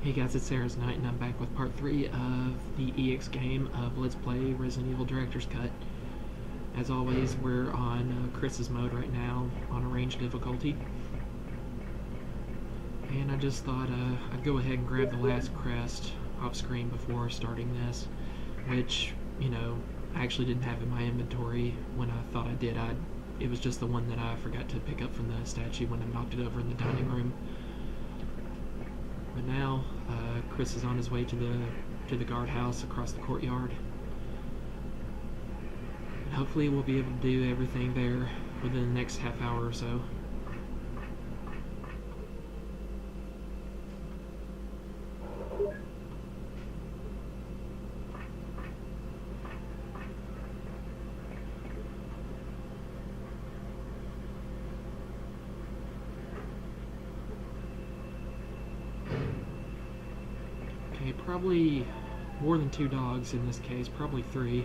Hey guys, it's Sarah's Night, and I'm back with part 3 of the EX game of Let's Play Resident Evil Director's Cut. As always, we're on Chris's mode right now, on arranged difficulty. And I just thought I'd go ahead and grab the last crest off screen before starting this, which, you know, I actually didn't have in my inventory when I thought I did. It was just the one that I forgot to pick up from the statue when I knocked it over in the dining room. But now, Chris is on his way to the guardhouse across the courtyard. And hopefully we'll be able to do everything there within the next half hour or so. Okay, probably more than 2 dogs in this case, probably 3.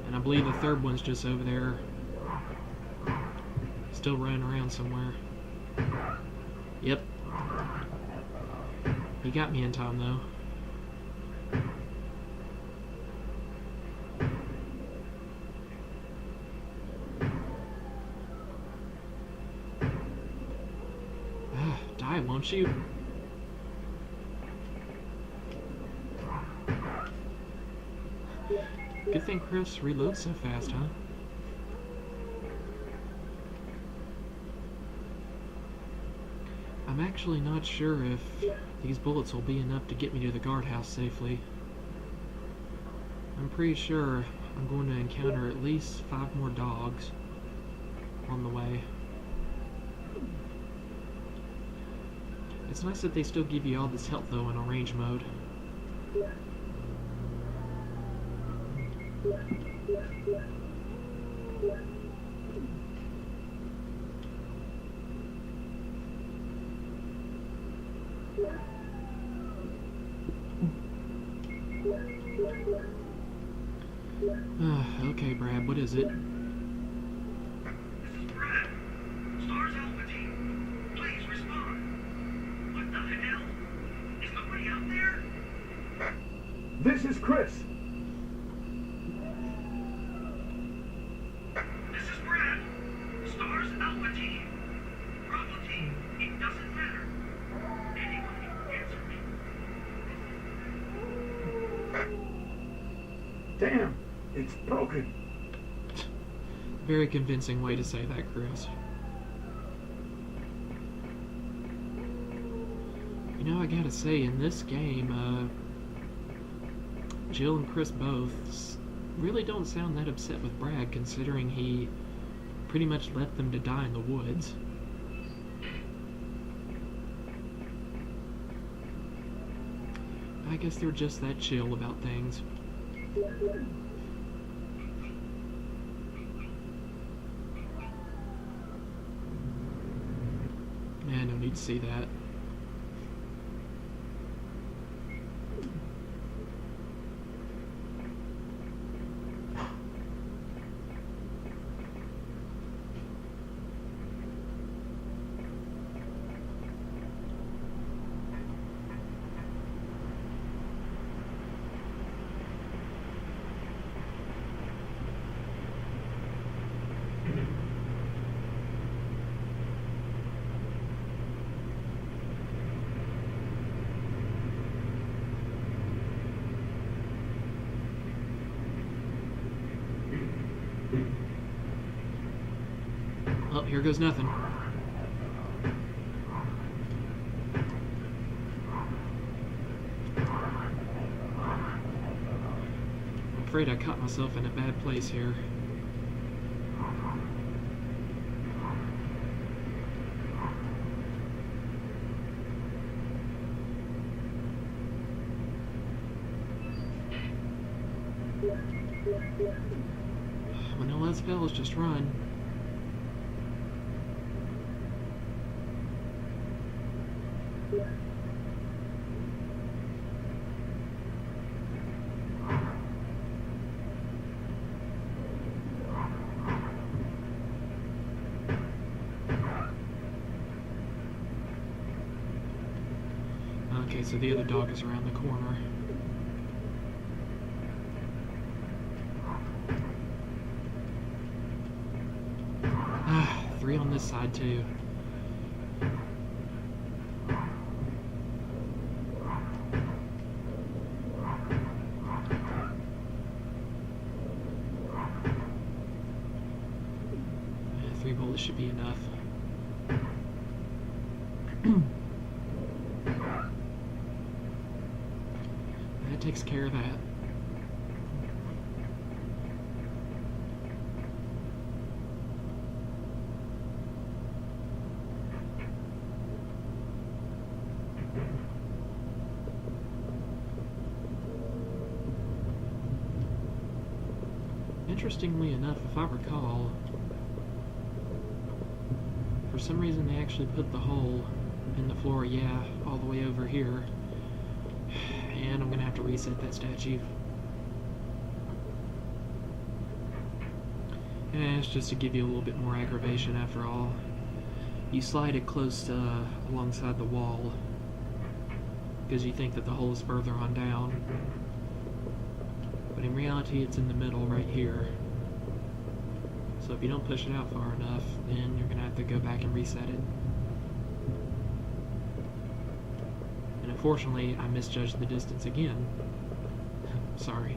And I believe the third one's just over there, still running around somewhere. Yep. He got me in time though. Die, won't you? Good thing Chris reloads so fast, huh? I'm actually not sure if these bullets will be enough to get me to the guardhouse safely. I'm pretty sure I'm going to encounter at least 5 more dogs on the way. It's nice that they still give you all this health though in arrange mode. Okay, Brad, what is it? This is Chris. This is Brad. Stars Alpha Team. Bravo Team. It doesn't matter. Anybody answer me. Damn, it's broken. Very convincing way to say that, Chris. You know, I gotta say, in this game, Jill and Chris both really don't sound that upset with Brad, considering he pretty much left them to die in the woods. I guess they're just that chill about things. Man, no need to see that. Oh, here goes nothing. I'm afraid I caught myself in a bad place here. When all else fails, just run. so the other dog is around the corner. Ah, 3 on this side too. Three bullets should be enough. That takes care of that. Interestingly enough, if I recall, for some reason they actually put the hole in the floor, yeah, all the way over here. And I'm gonna have to reset that statue. And it's just to give you a little bit more aggravation after all. You slide it close alongside the wall because you think that the hole is further on down. But in reality, it's in the middle right here. So if you don't push it out far enough, then you're gonna have to go back and reset it. And unfortunately, I misjudged the distance again. Sorry.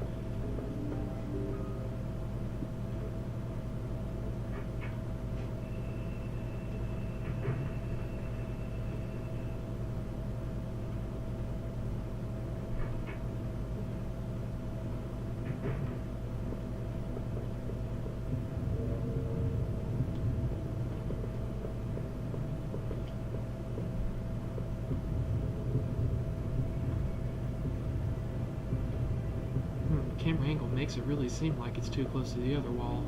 Camera angle makes it really seem like it's too close to the other wall.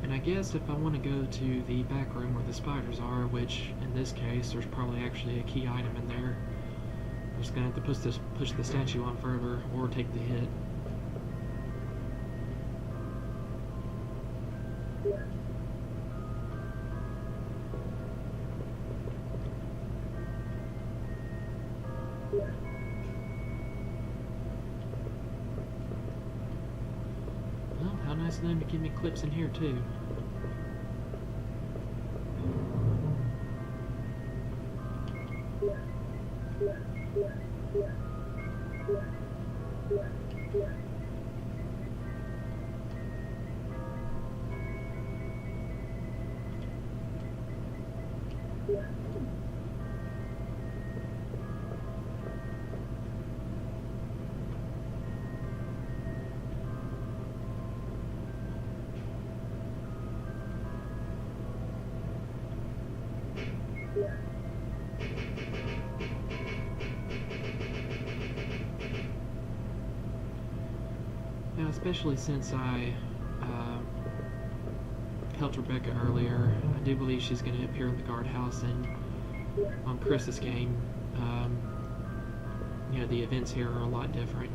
And I guess if I want to go to the back room where the spiders are, which in this case there's probably actually a key item in there, I'm just gonna have to push the statue on further or take the hit. Well, how nice of them to give me clips in here too. Now, especially since I helped Rebecca earlier, I do believe she's going to appear in the guardhouse, and on Chris's game, you know, the events here are a lot different.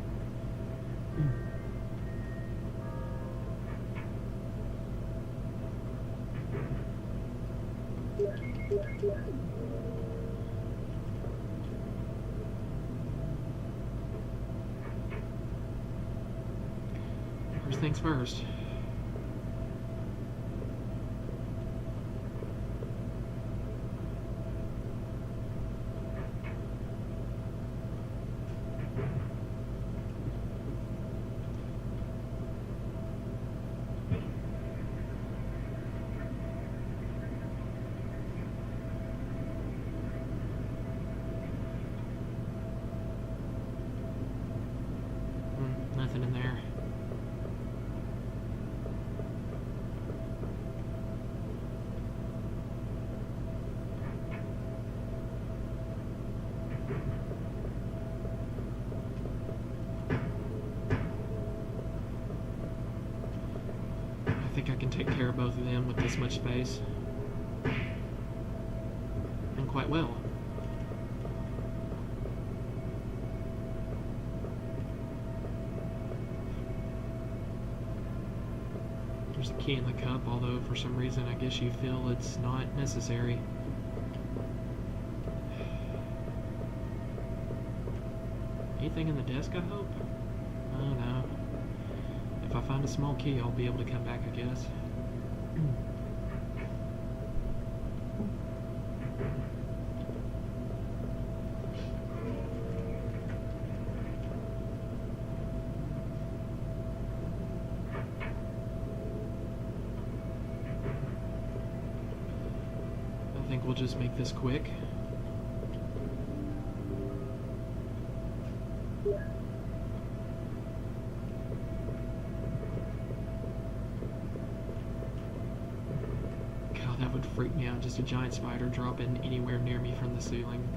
First things first. Nothing in there. I think I can take care of both of them with this much space. And quite well. There's a key in the cup, although for some reason I guess you feel it's not necessary. Anything in the desk, I hope? Oh no. If I find a small key, I'll be able to come back, I guess. I think we'll just make this quick. God, that would freak me out, just a giant spider dropping anywhere near me from the ceiling.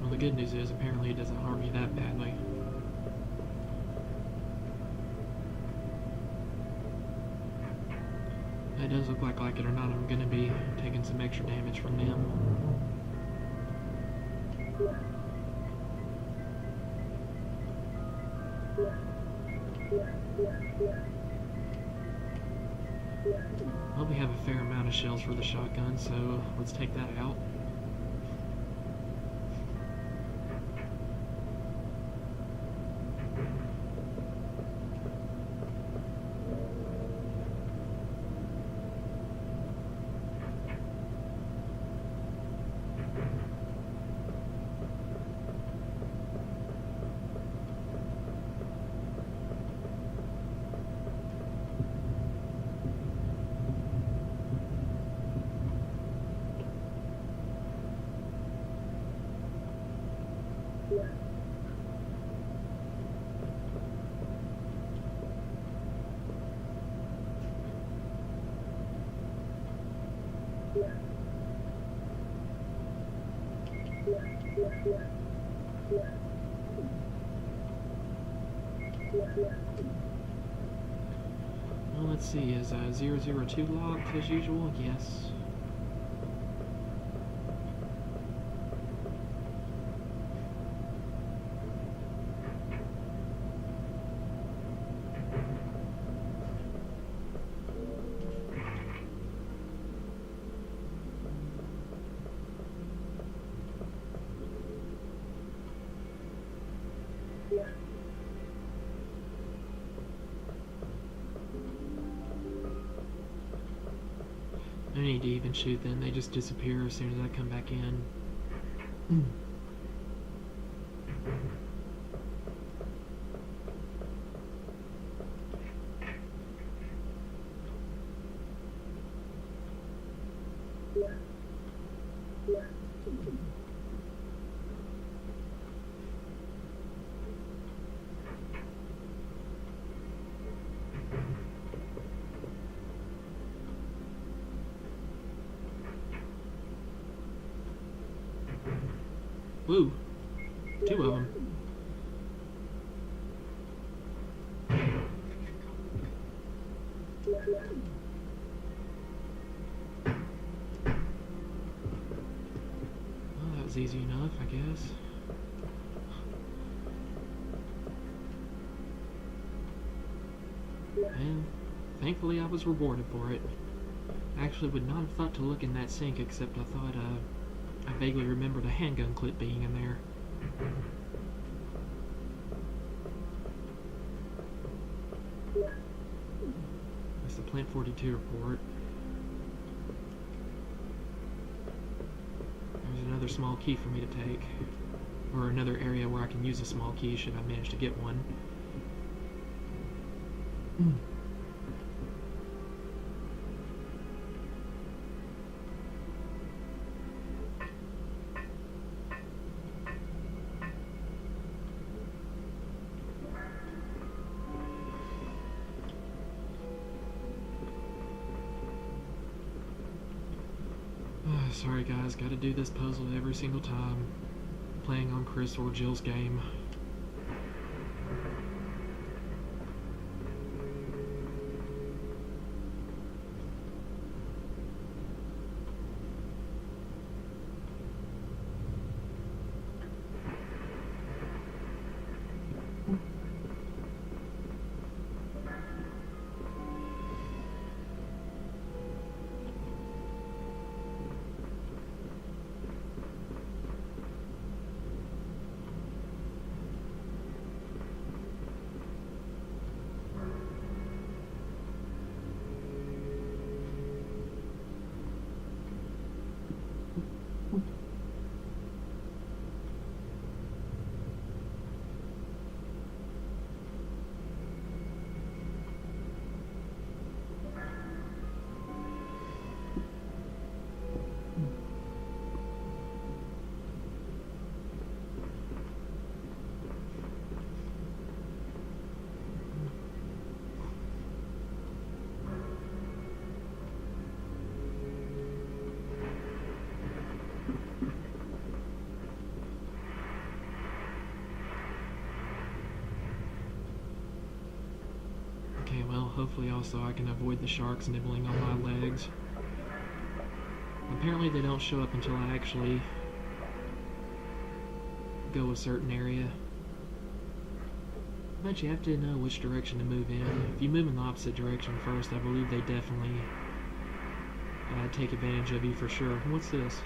Well, the good news is apparently it doesn't harm me that badly. It does look like it or not, I'm gonna be taking some extra damage from them. Well, we have a fair amount of shells for the shotgun, so let's take that out. Well, let's see, is 002 locked as usual? Yes. No need to even shoot them, they just disappear as soon as I come back in. Woo! 2 of them. Well, that was easy enough, I guess. And thankfully I was rewarded for it. I actually would not have thought to look in that sink, except I thought, I vaguely remembered a handgun clip being in there. That's the Plant 42 report. There's another small key for me to take. Or another area where I can use a small key should I manage to get one. Sorry guys, gotta do this puzzle every single time. Playing on Chris or Jill's game. Okay, well, hopefully also I can avoid the sharks nibbling on my legs. Apparently they don't show up until I actually go a certain area. But you have to know which direction to move in. If you move in the opposite direction first, I believe they definitely take advantage of you for sure. What's this?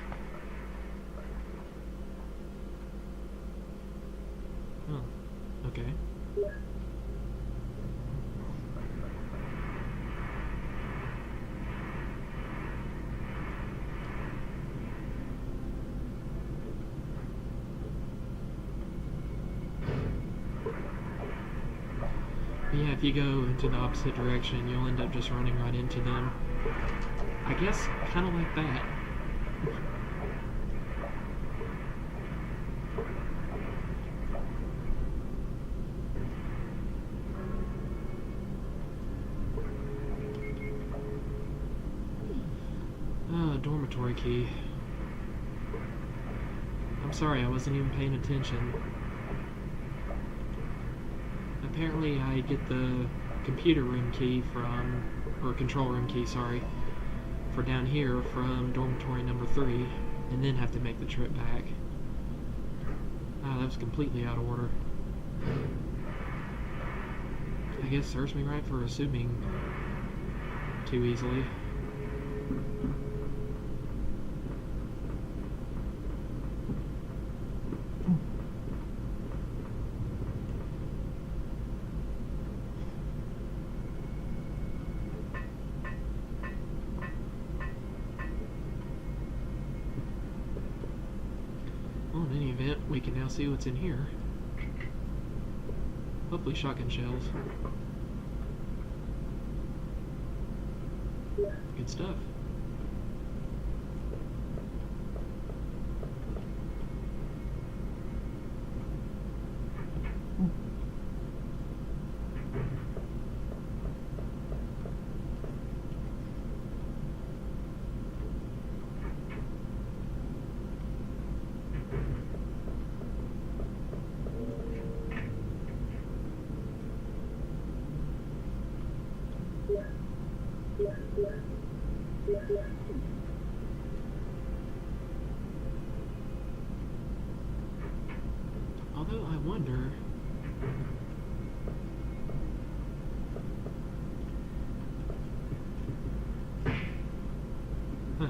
Oh, okay. But yeah, if you go into the opposite direction, you'll end up just running right into them. I guess kind of like that. Dormitory key. I'm sorry, I wasn't even paying attention. Apparently I get the computer room key from, or control room key, sorry, for down here from dormitory number 3, and then have to make the trip back. Ah, that was completely out of order. I guess serves me right for assuming too easily. Well, in any event, we can now see what's in here. Hopefully shotgun shells. Good stuff. Although I wonder... Huh.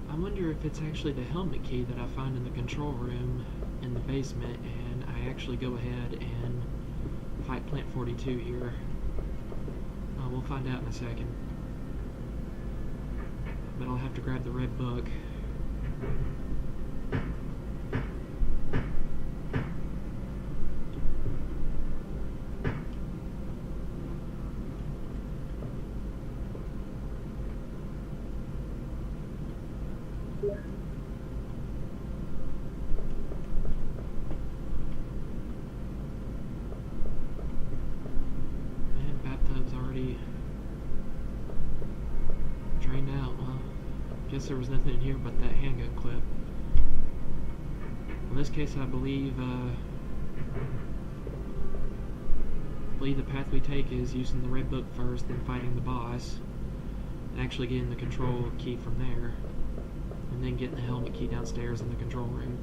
I wonder if it's actually the helmet key that I find in the control room in the basement, and I actually go ahead and fight Plant 42 here. We'll find out in a second. But I'll have to grab the red book. And bathtub's already drained out. Well, guess there was nothing in here but that handgun clip. In this case, I believe the path we take is using the red book first, then fighting the boss, and actually getting the control key from there, and then getting the helmet key downstairs in the control room.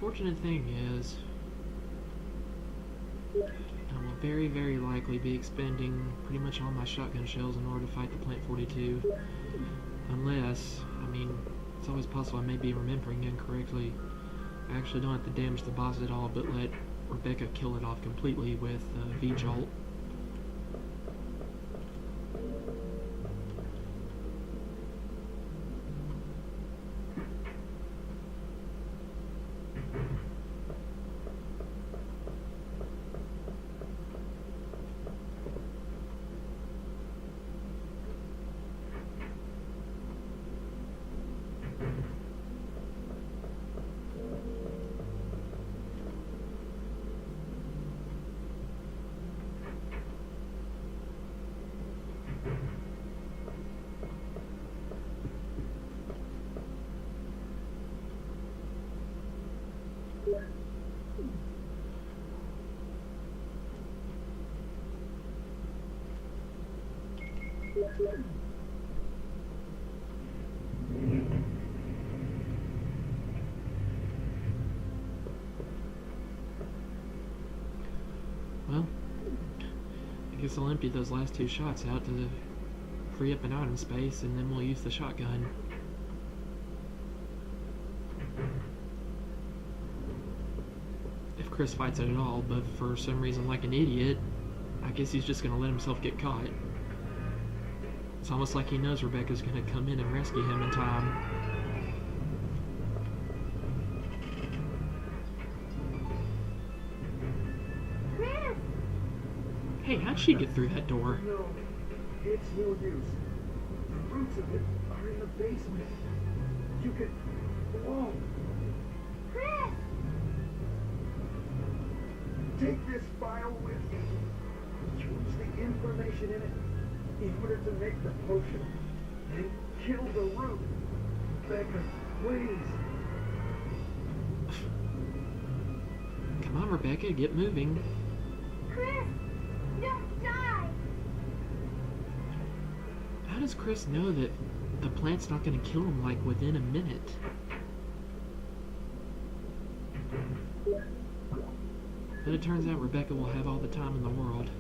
unfortunate thing is, I will very, very likely be expending pretty much all my shotgun shells in order to fight the Plant 42. Unless, I mean, it's always possible I may be remembering incorrectly. I actually don't have to damage the boss at all, but let Rebecca kill it off completely with V-Jolt. Well, I guess I'll empty those last two shots out to free up an item space, and then we'll use the shotgun. If Chris fights it at all, but for some reason, like an idiot, I guess he's just gonna let himself get caught. It's almost like he knows Rebecca's gonna come in and rescue him in time. Chris! Hey, how'd she get through that door? No, it's no use. The roots of it are in the basement. You can... Whoa! Chris! Take this file with you. Use the information in it in order to make the potion. And kill the root. Becca, please. Come on, Rebecca, get moving. Chris! Don't die! How does Chris know that the plant's not gonna kill him, like, within a minute? But it turns out Rebecca will have all the time in the world.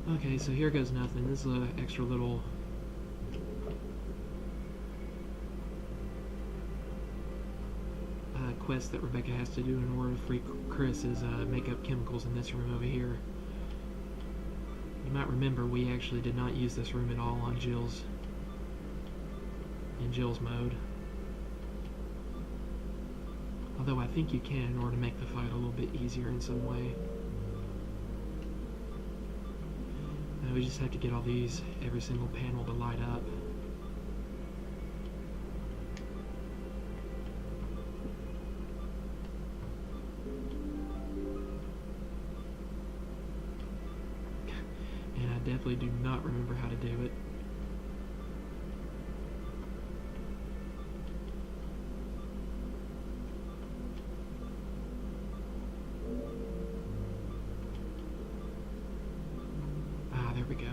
Okay, so here goes nothing. This is an extra little... quest that Rebecca has to do in order to free Chris is make up chemicals in this room over here. You might remember we actually did not use this room at all on Jill's... in Jill's mode. Although I think you can in order to make the fight a little bit easier in some way. We just have to get all these, every single panel to light up. And I definitely do not remember how to do it. There we go.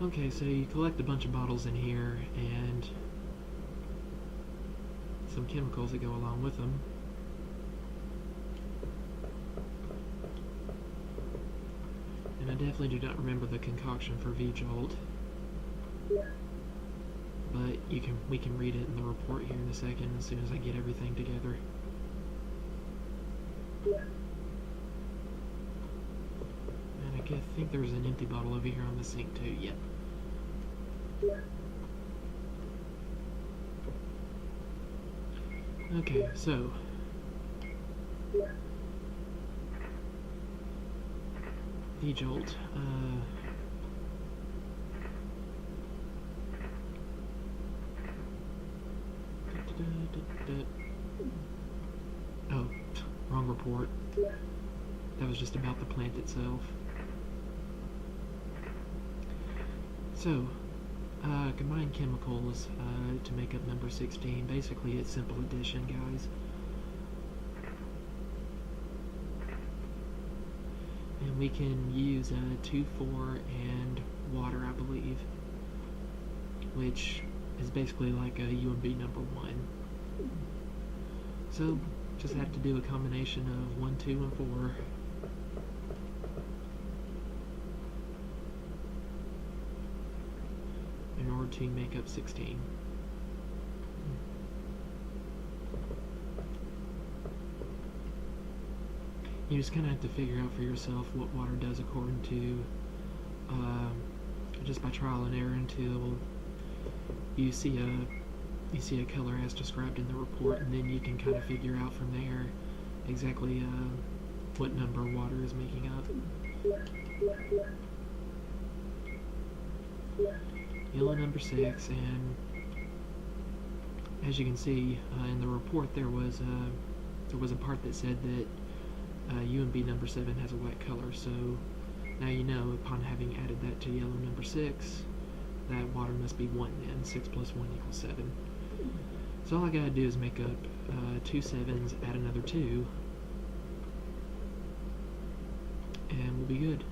Okay, so you collect a bunch of bottles in here and some chemicals that go along with them. And I definitely do not remember the concoction for V-Jolt. But we can read it in the report here in a second as soon as I get everything together. And I think there's an empty bottle over here on the sink too. Yep. Okay, so V-Jolt. Oh, wrong report. that was just about the plant itself. So, combine chemicals to make up number 16. Basically, it's simple addition, guys. And we can use 2, 4, and water, I believe, which is basically like a UMB number 1. So, just have to do a combination of 1, 2, and 4. In order to make up 16. You just kind of have to figure out for yourself what water does according to, just by trial and error until you see a color as described in the report, and then you can kind of figure out from there exactly what number water is making up. Yellow number 6, and as you can see in the report, there was a part that said that UMB number 7 has a white color. So now you know, upon having added that to yellow number 6, that water must be 1 then. 6 plus 1 equals 7. So all I gotta do is make up 2 7s, add another 2, and we'll be good.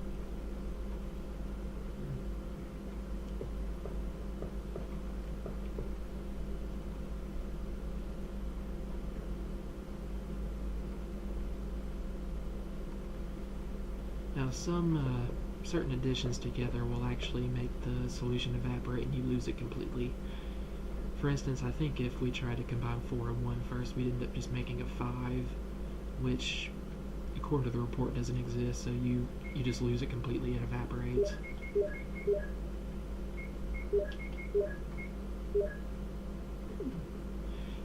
Now some certain additions together will actually make the solution evaporate and you lose it completely. For instance, I think if we try to combine 4 and 1 first, we'd end up just making a 5, which according to the report doesn't exist, so you just lose it completely, it evaporates.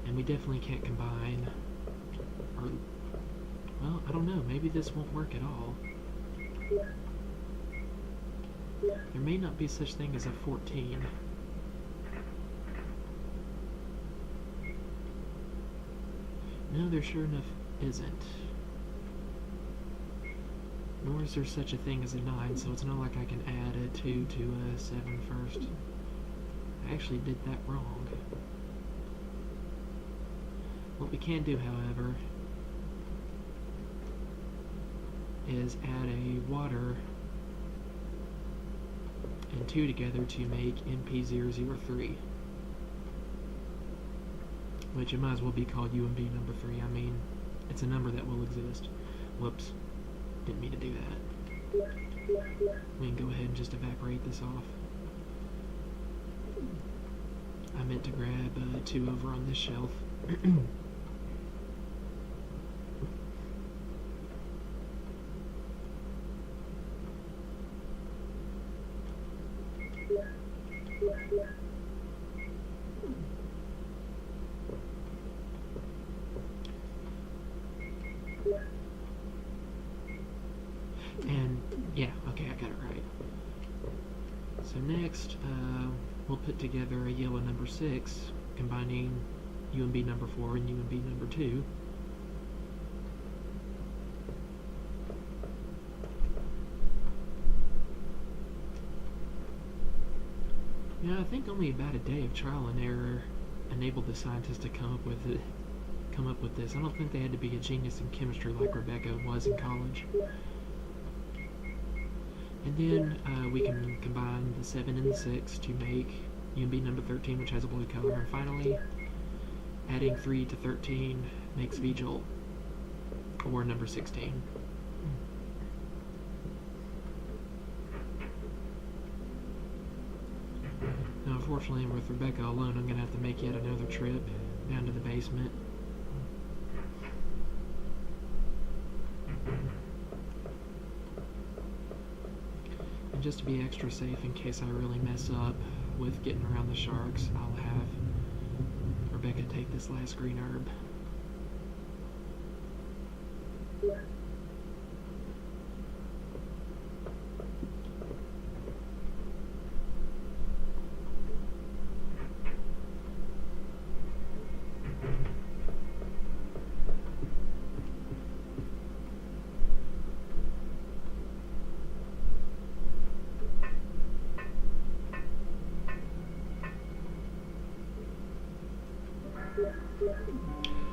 And we definitely can't combine, or, well, I don't know, maybe this won't work at all. There may not be such thing as a 14. No, there sure enough isn't. Nor is there such a thing as a 9, so it's not like I can add a 2 to a 7 first. I actually did that wrong. What we can do, however, is add a water and 2 together to make MP003, which it might as well be called UMB number 3. I mean, it's a number that will exist. Whoops, didn't mean to do that. We can go ahead and just evaporate this off. I meant to grab 2 over on this shelf. And yeah, okay, I got it right. So next, we'll put together a yellow number 6, combining UMB number 4 and UMB number 2. Yeah, I think only about a day of trial and error enabled the scientists to come up with this. I don't think they had to be a genius in chemistry like Rebecca was in college. And then we can combine the 7 and the 6 to make UMB number 13, which has a blue color. And finally, adding 3 to 13 makes V-Jolt, or number 16. Now, unfortunately, with Rebecca alone, I'm going to have to make yet another trip down to the basement. And just to be extra safe, in case I really mess up with getting around the sharks, I'll have Rebecca take this last green herb.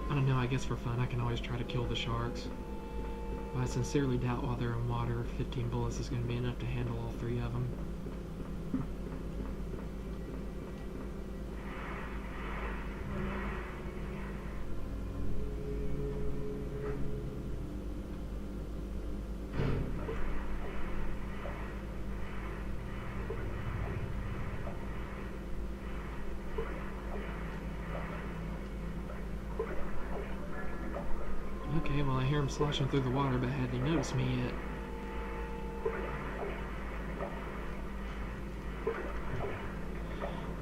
I don't know, I guess for fun I can always try to kill the sharks. But I sincerely doubt while they're in water 15 bullets is going to be enough to handle all 3 of them. Okay, well I hear him sloshing through the water, but hadn't he noticed me yet?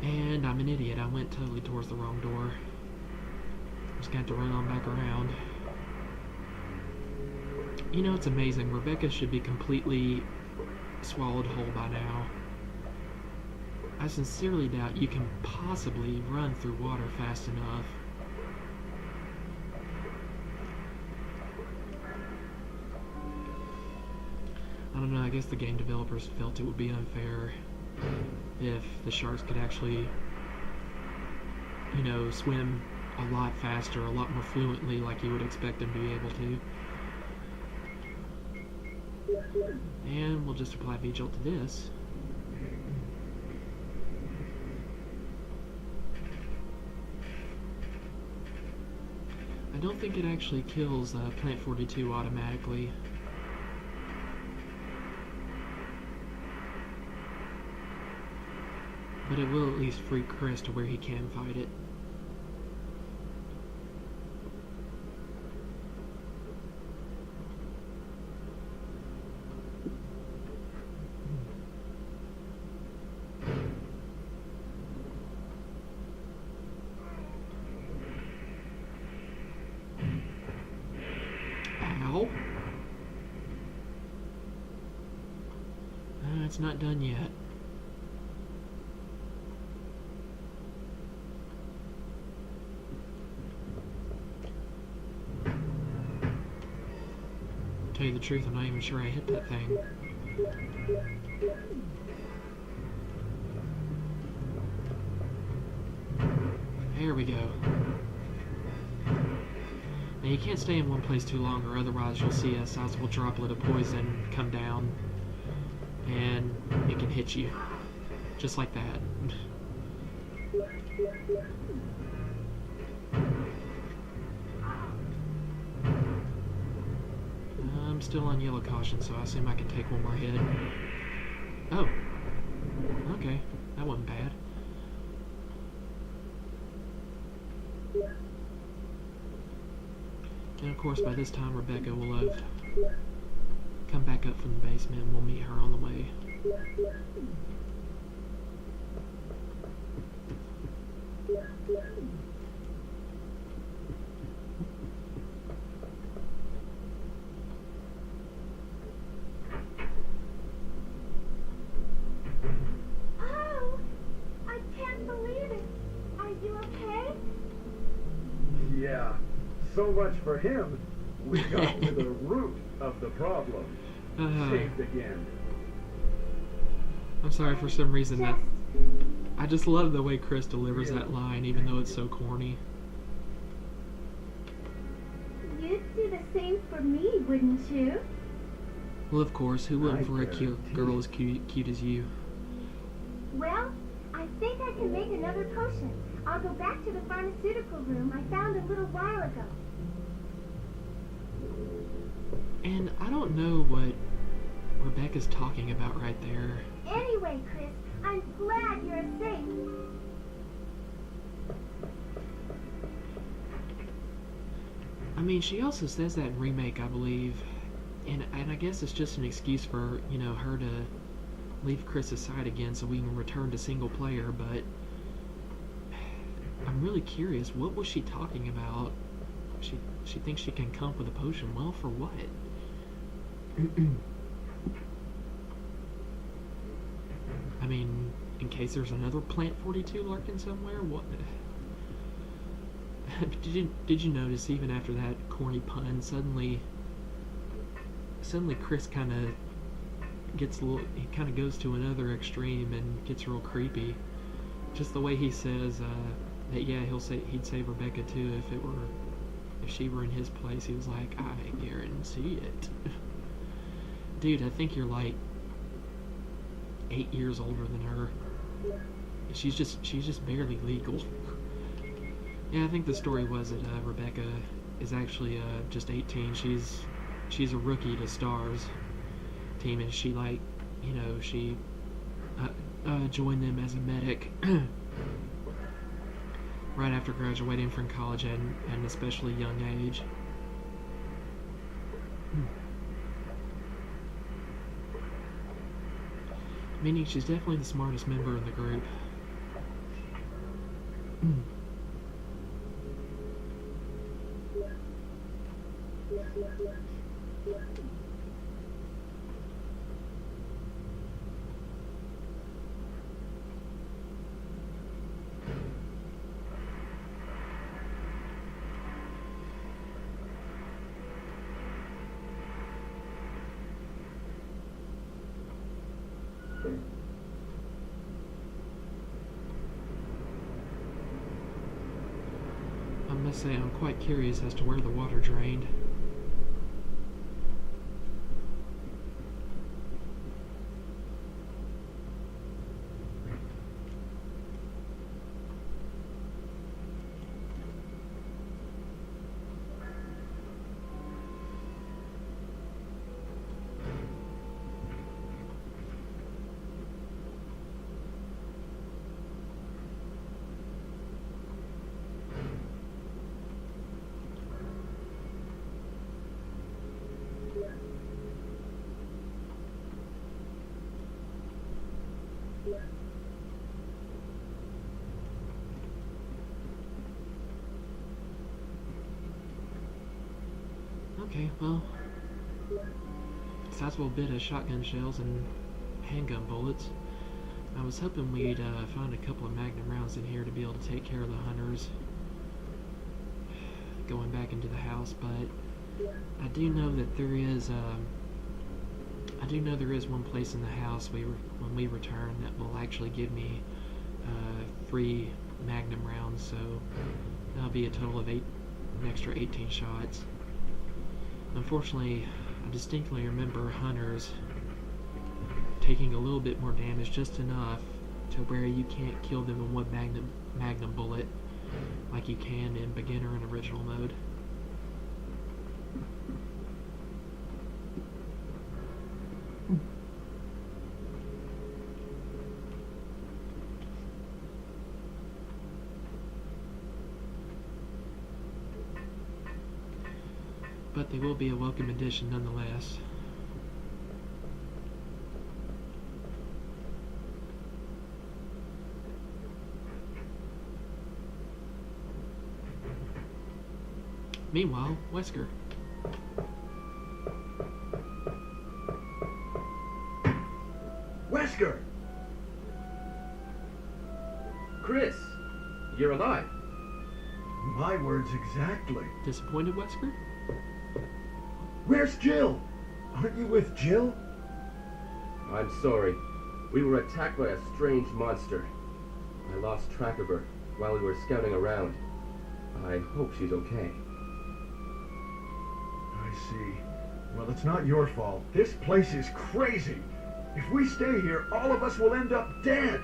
And I'm an idiot, I went totally towards the wrong door. Just got to run on back around. You know, it's amazing, Rebecca should be completely swallowed whole by now. I sincerely doubt you can possibly run through water fast enough. I don't know, I guess the game developers felt it would be unfair if the sharks could actually, you know, swim a lot faster, a lot more fluently like you would expect them to be able to. And we'll just apply V-Jolt to this. I don't think it actually kills Plant 42 automatically. But it will at least free Chris to where he can fight it. Ow. It's not done yet. Tell you the truth, I'm not even sure I hit that thing. There we go. Now you can't stay in one place too long, or otherwise you'll see a sizable droplet of poison come down, and it can hit you. Just like that. I'm still on yellow caution, so I assume I can take one more hit. Oh. Okay. That wasn't bad. And of course, by this time, Rebecca will have come back up from the basement, and we'll meet her on the way. Oh, I can't believe it. Are you okay? Yeah, so much for him. We got to the root of the problem. Saved again. I'm sorry, for some reason that Just I just love the way Chris delivers that line, even though it's so corny. you'd do the same for me, wouldn't you? Well, of course, who wouldn't I for a cute guarantee. girl as cute as you? Well, I think I can make another potion. I'll go back to the pharmaceutical room I found a little while ago. And I don't know what Rebecca's talking about right there. Anyway, Chris, I'm glad you're safe. I mean, she also says that in Remake, I believe. And I guess it's just an excuse for, you know, her to leave Chris aside again so we can return to single player, but I'm really curious, what was she talking about? She thinks she can come up with a potion. Well, for what? I mean, in case there's another Plant 42 lurking somewhere? What? Did you notice, even after that corny pun, suddenly Chris kind of gets a little, he kind of goes to another extreme and gets real creepy. Just the way he says, that yeah, he'd save Rebecca too if she were in his place. He was like, I guarantee it. Dude, I think you're like 8 years older than her. She's just barely legal. Yeah, I think the story was that Rebecca is actually just 18. She's a rookie to Stars team, and she she joined them as a medic right after graduating from college at an especially young age. Meaning she's definitely the smartest member in the group. I must say, I'm quite curious as to where the water drained. Okay, well, sizable bit of shotgun shells and handgun bullets. I was hoping we'd find a couple of Magnum rounds in here to be able to take care of the hunters going back into the house, but I do know that there is one place in the house when we return that will actually give me 3 Magnum rounds, so that'll be a total of an extra 18 shots. Unfortunately, I distinctly remember hunters taking a little bit more damage, just enough to where you can't kill them in one magnum bullet like you can in beginner and original mode. But they will be a welcome addition nonetheless. Meanwhile, Wesker. Wesker! Chris, you're alive. My words exactly. Disappointed, Wesker? Where's Jill? Aren't you with Jill? I'm sorry. We were attacked by a strange monster. I lost track of her while we were scouting around. I hope she's okay. I see. Well, it's not your fault. This place is crazy. If we stay here, all of us will end up dead.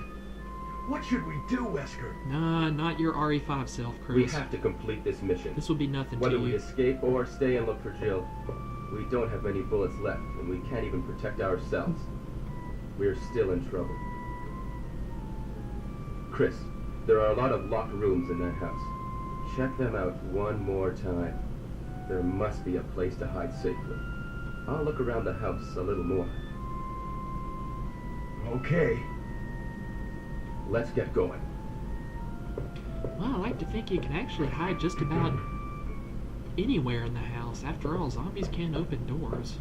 What should we do, Wesker? Nah, not your RE5 self, Chris. We have to complete this mission. This will be nothing Whether to we you. escape or stay and look for Jill, we don't have many bullets left, and we can't even protect ourselves. We're still in trouble. Chris, there are a lot of locked rooms in that house. Check them out one more time. There must be a place to hide safely. I'll look around the house a little more. Okay. Let's get going. Well, I like to think you can actually hide just about anywhere in the house. After all, zombies can't open doors.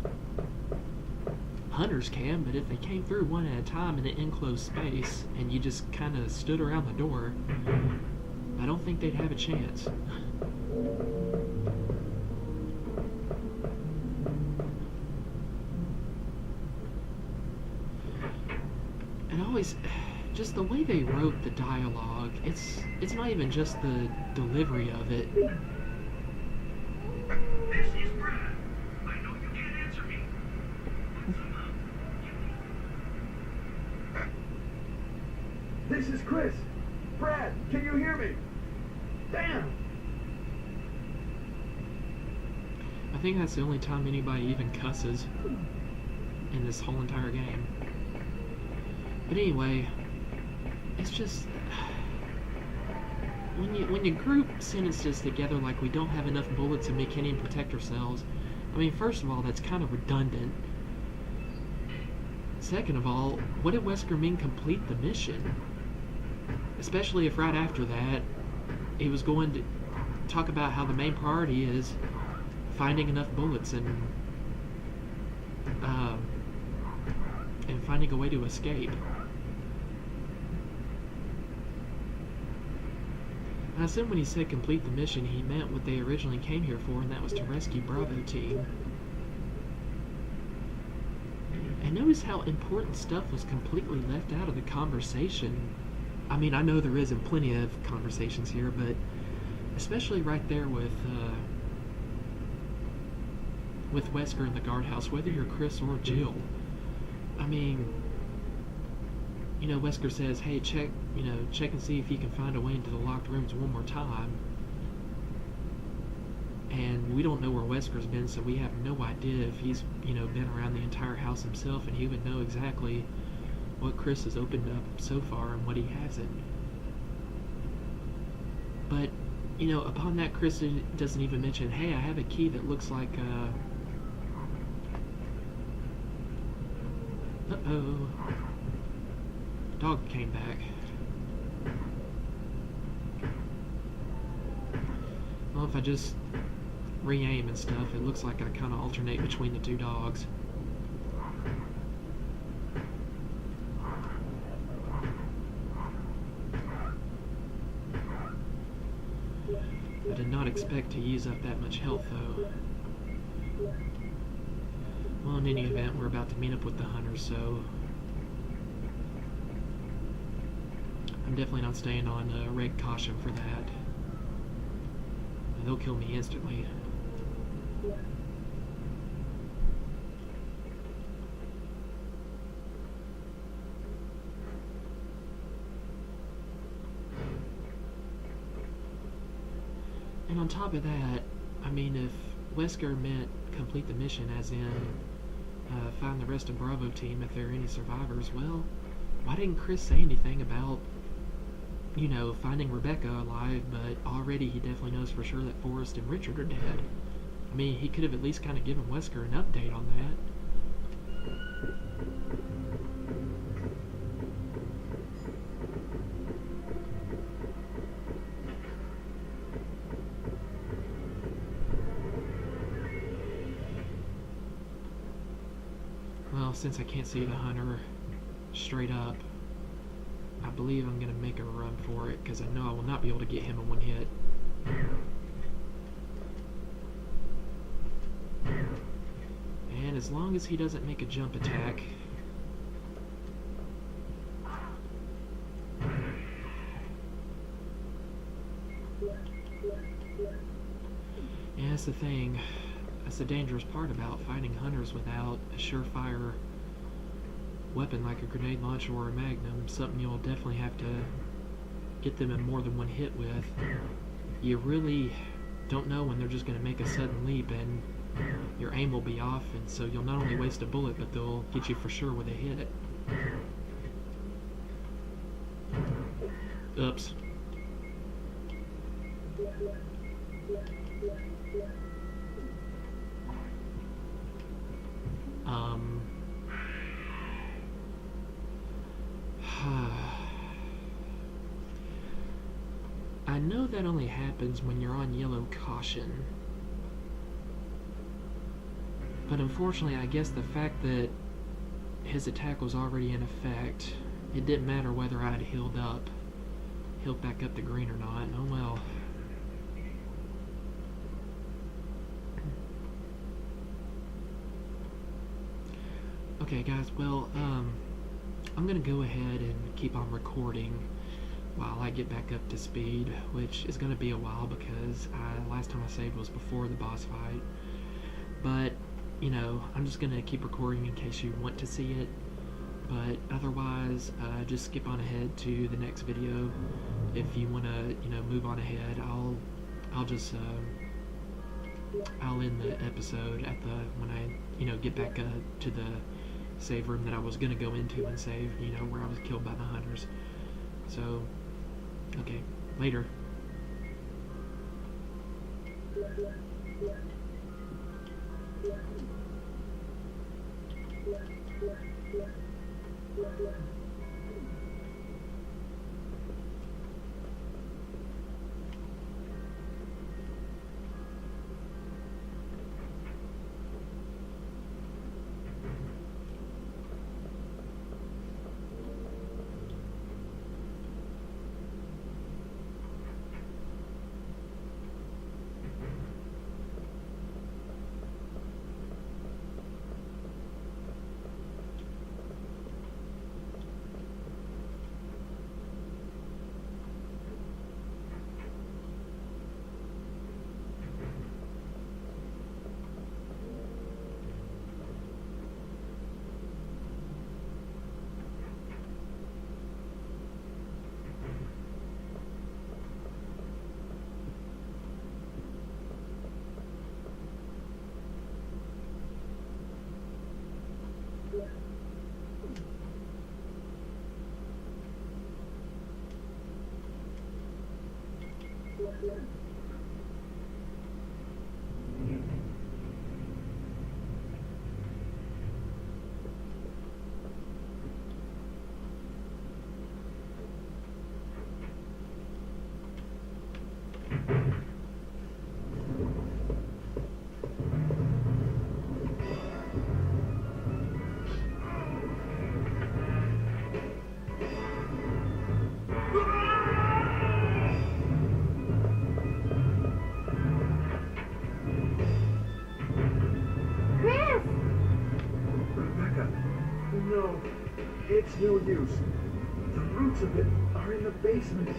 Hunters can, but if they came through one at a time in an enclosed space and you just kind of stood around the door, I don't think they'd have a chance. And just the way they wrote the dialogue, it's not even just the delivery of it. This is Brad. I know you can't answer me, but somehow you This is Chris. Brad, can you hear me? Damn! I think that's the only time anybody even cusses in this whole entire game. But anyway, it's just when you group sentences together like we don't have enough bullets and we can't even protect ourselves. I mean, first of all, that's kind of redundant. Second of all, what did Wesker mean complete the mission? Especially if right after that he was going to talk about how the main priority is finding enough bullets and finding a way to escape. I assume when he said complete the mission, he meant what they originally came here for, and that was to rescue Bravo Team. And notice how important stuff was completely left out of the conversation. I mean, I know there isn't plenty of conversations here, but especially right there with Wesker in the guardhouse, whether you're Chris or Jill. I mean, you know, Wesker says, hey, check and see if you can find a way into the locked rooms one more time. And we don't know where Wesker's been, so we have no idea if he's, been around the entire house himself, and he would know exactly what Chris has opened up so far and what he hasn't. But, upon that, Chris doesn't even mention, hey, I have a key that looks like, uh-oh. Dog came back. Well, if I just re-aim and stuff, it looks like I kind of alternate between the two dogs. I did not expect to use up that much health, though. Well, in any event, we're about to meet up with the hunters, so I'm definitely not staying on red caution for that. They'll kill me instantly. And on top of that, I mean, if Wesker meant complete the mission as in find the rest of Bravo Team if there are any survivors, well, why didn't Chris say anything about, finding Rebecca alive, but already he definitely knows for sure that Forrest and Richard are dead? I mean, he could have at least kind of given Wesker an update on that. Well, since I can't see the hunter straight up, I believe I'm going to make a run for it, because I know I will not be able to get him in one hit. And as long as he doesn't make a jump attack... Yeah, that's the thing. That's the dangerous part about fighting hunters without a surefire weapon like a grenade launcher or a magnum. Something you'll definitely have to get them in more than one hit with. You really don't know when they're just going to make a sudden leap, and your aim will be off, and so you'll not only waste a bullet, but they'll get you for sure with a hit. Oops. I know that only happens when you're on yellow caution. But unfortunately, I guess the fact that his attack was already in effect, it didn't matter whether I'd healed back up to green or not. Oh well. Okay guys, well, I'm gonna go ahead and keep on recording while I get back up to speed, which is gonna be a while because last time I saved was before the boss fight. But, you know, I'm just gonna keep recording in case you want to see it. But otherwise, just skip on ahead to the next video. If you wanna, you know, move on ahead, I'll just I'll end the episode at when I, you know, get back to the save room that I was gonna go into and save, you know, where I was killed by the hunters. So, okay, later. No, it's no use. The roots of it are in the basement.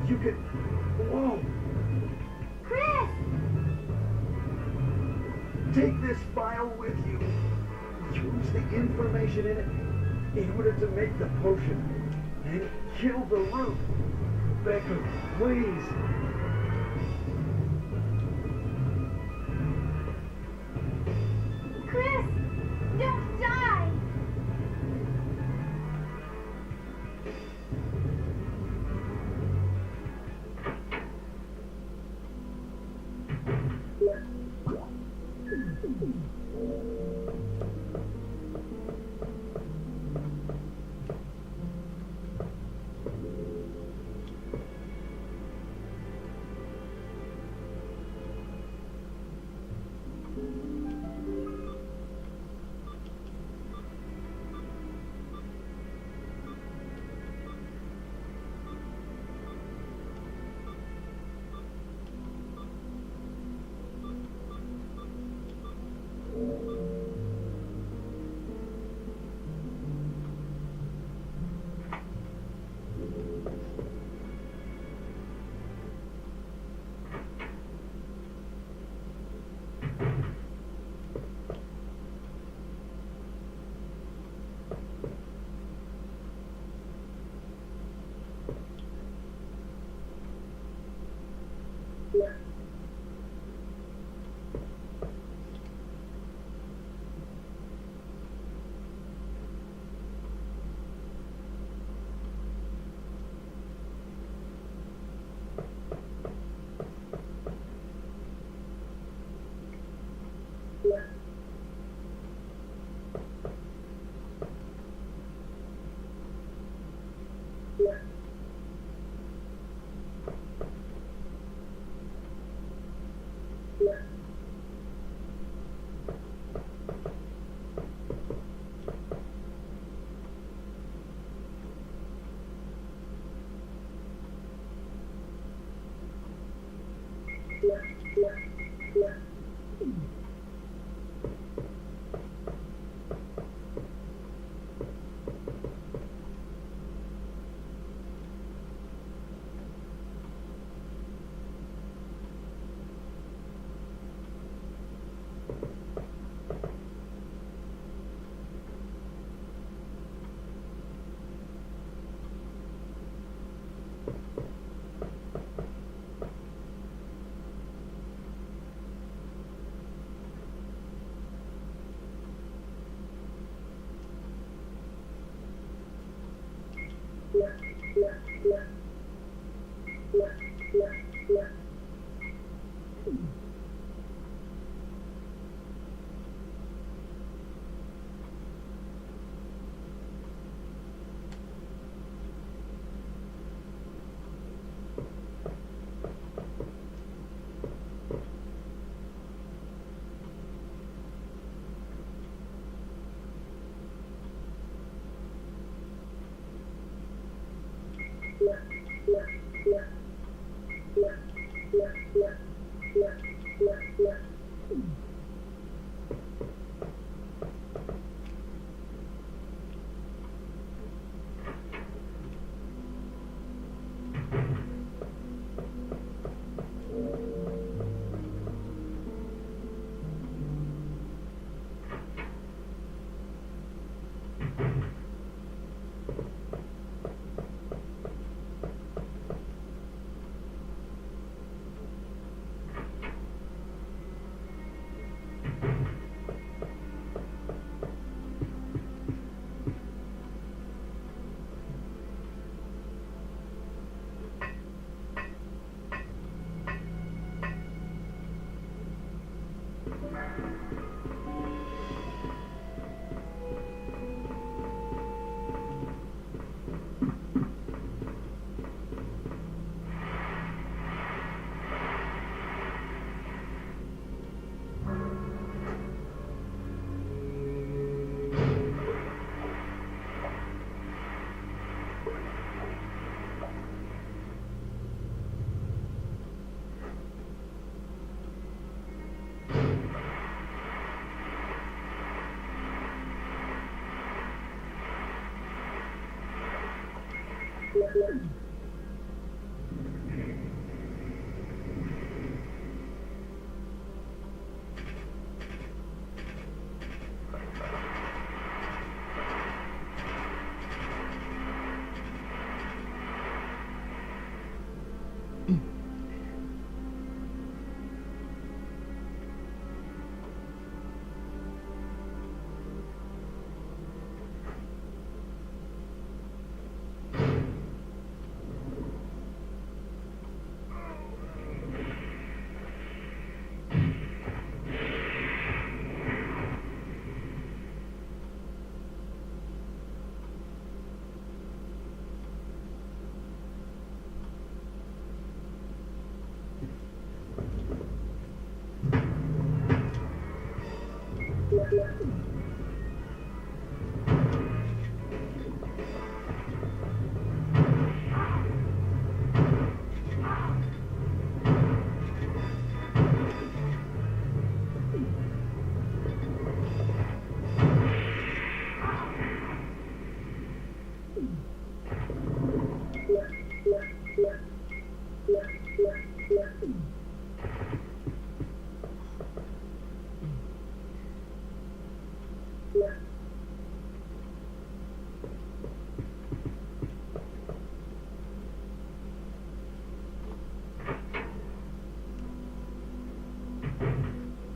You could... Whoa! Chris! Take this file with you. Use the information in it in order to make the potion. And kill the root. Becca, please. Chris! Don't die!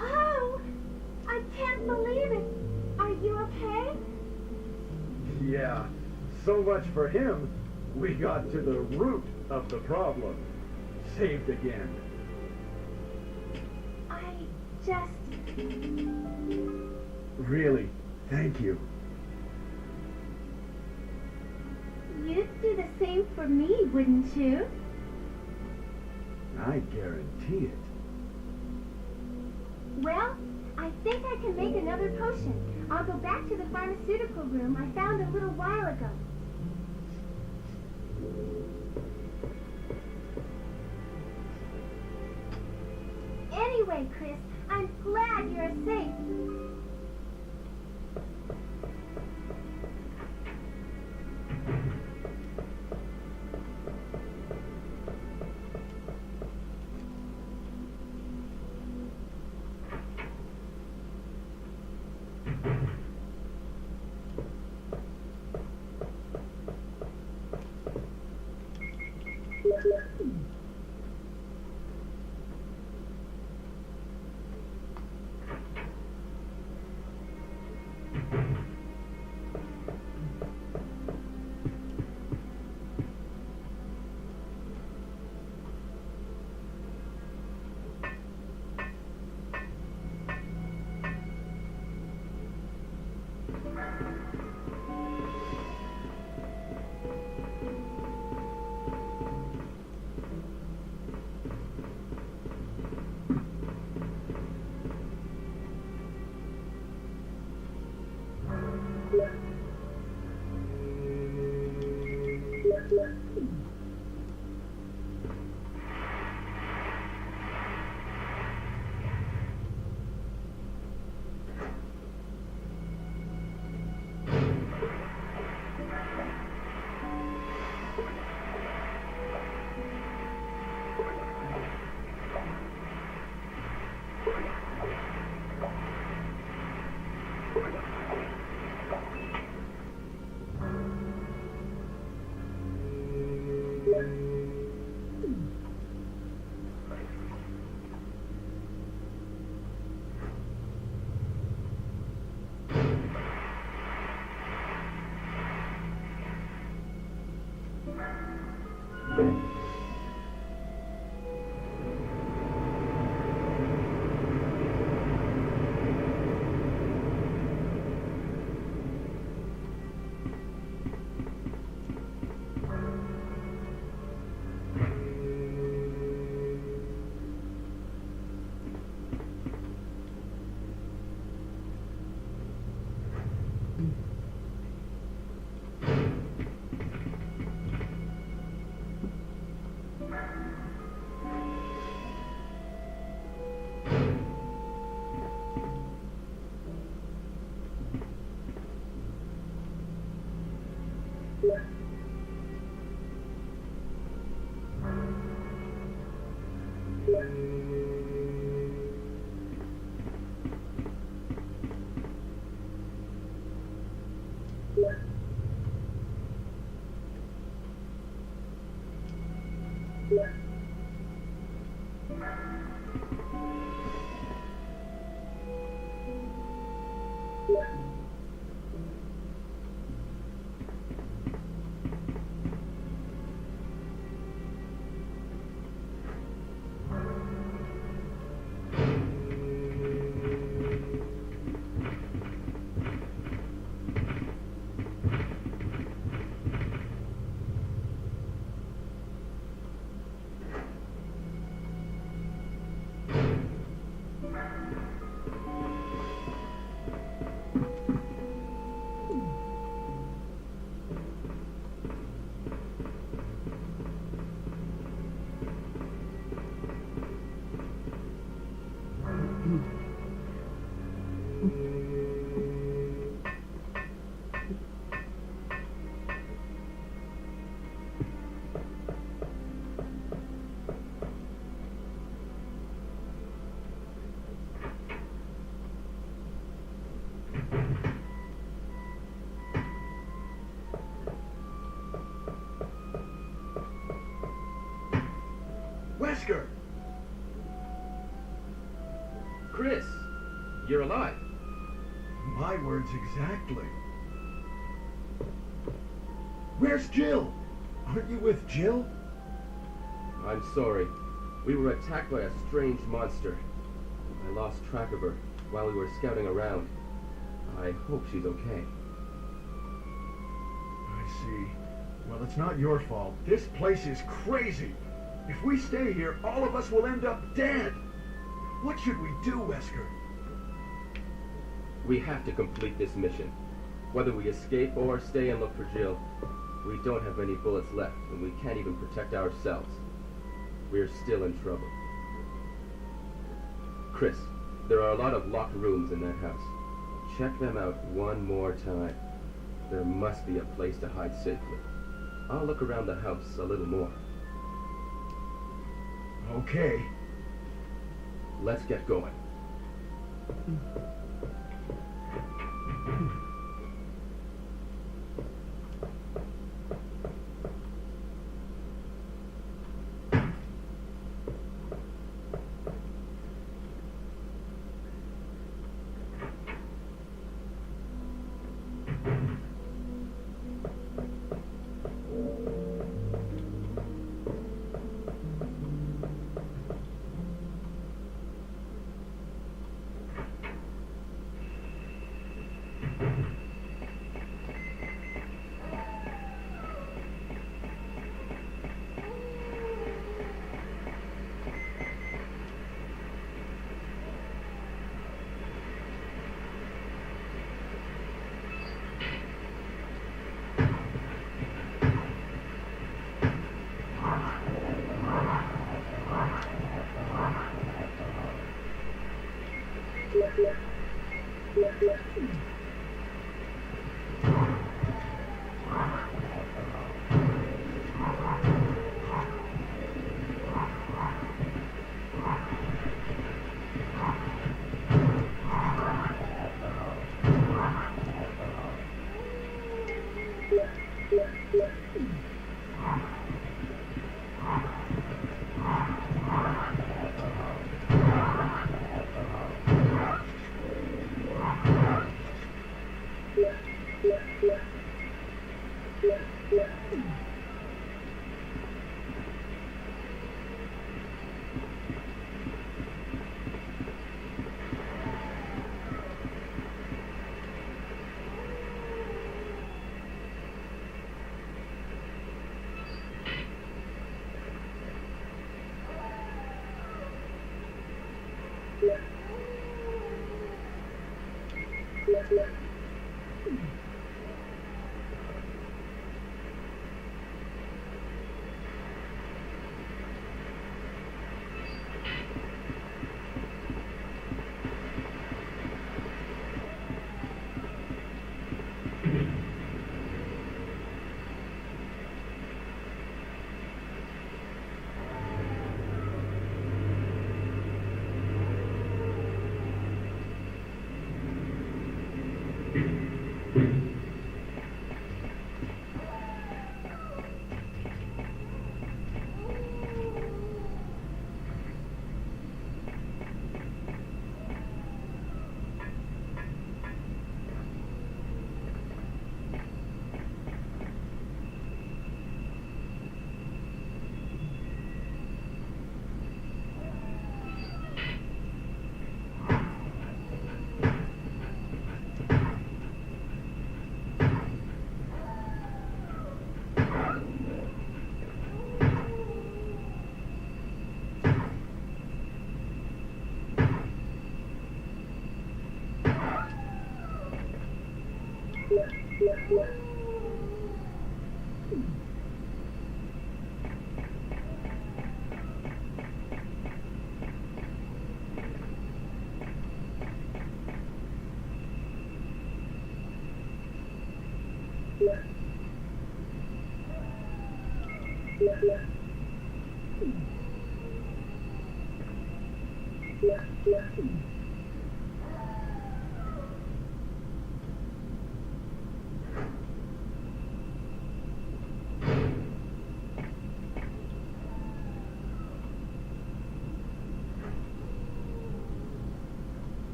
Oh, I can't believe it. Are you okay? Yeah, so much for him. We got to the root of the problem. Saved again. I just... Really, thank you. You'd do the same for me, wouldn't you? I guarantee it. Well, I think I can make another potion. I'll go back to the pharmaceutical room I found a little while ago. Anyway, Chris, I'm glad you're safe. Wesker! Chris, you're alive. My words exactly. Where's Jill? Aren't you with Jill? I'm sorry. We were attacked by a strange monster. I lost track of her while we were scouting around. I hope she's okay. I see. Well, it's not your fault. This place is crazy. If we stay here, all of us will end up dead. What should we do, Wesker? We have to complete this mission. Whether we escape or stay and look for Jill, we don't have many bullets left, and we can't even protect ourselves. We're still in trouble. Chris, there are a lot of locked rooms in that house. Check them out one more time. There must be a place to hide safely. I'll look around the house a little more. Okay. Let's get going.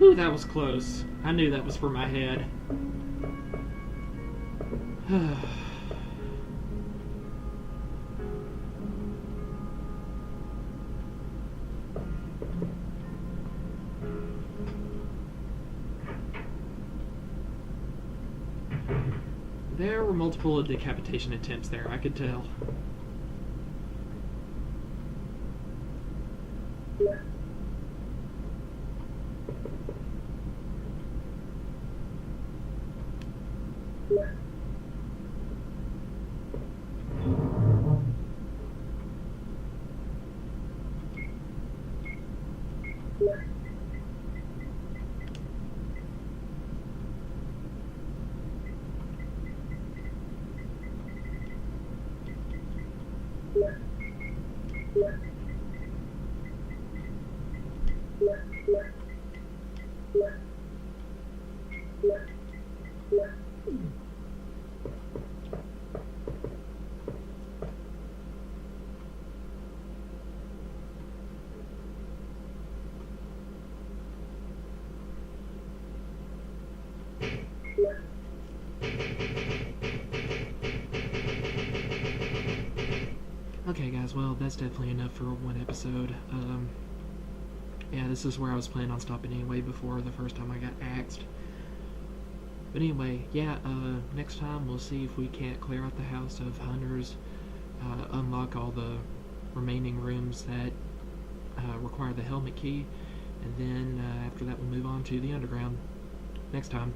Ooh, that was close. I knew that was for my head. There were multiple decapitation attempts there, I could tell. Okay guys, well that's definitely enough for one episode. Yeah, this is where I was planning on stopping anyway before the first time I got axed. But anyway, yeah, next time we'll see if we can't clear out the house of hunters, unlock all the remaining rooms that require the helmet key, and then after that we'll move on to the underground next time.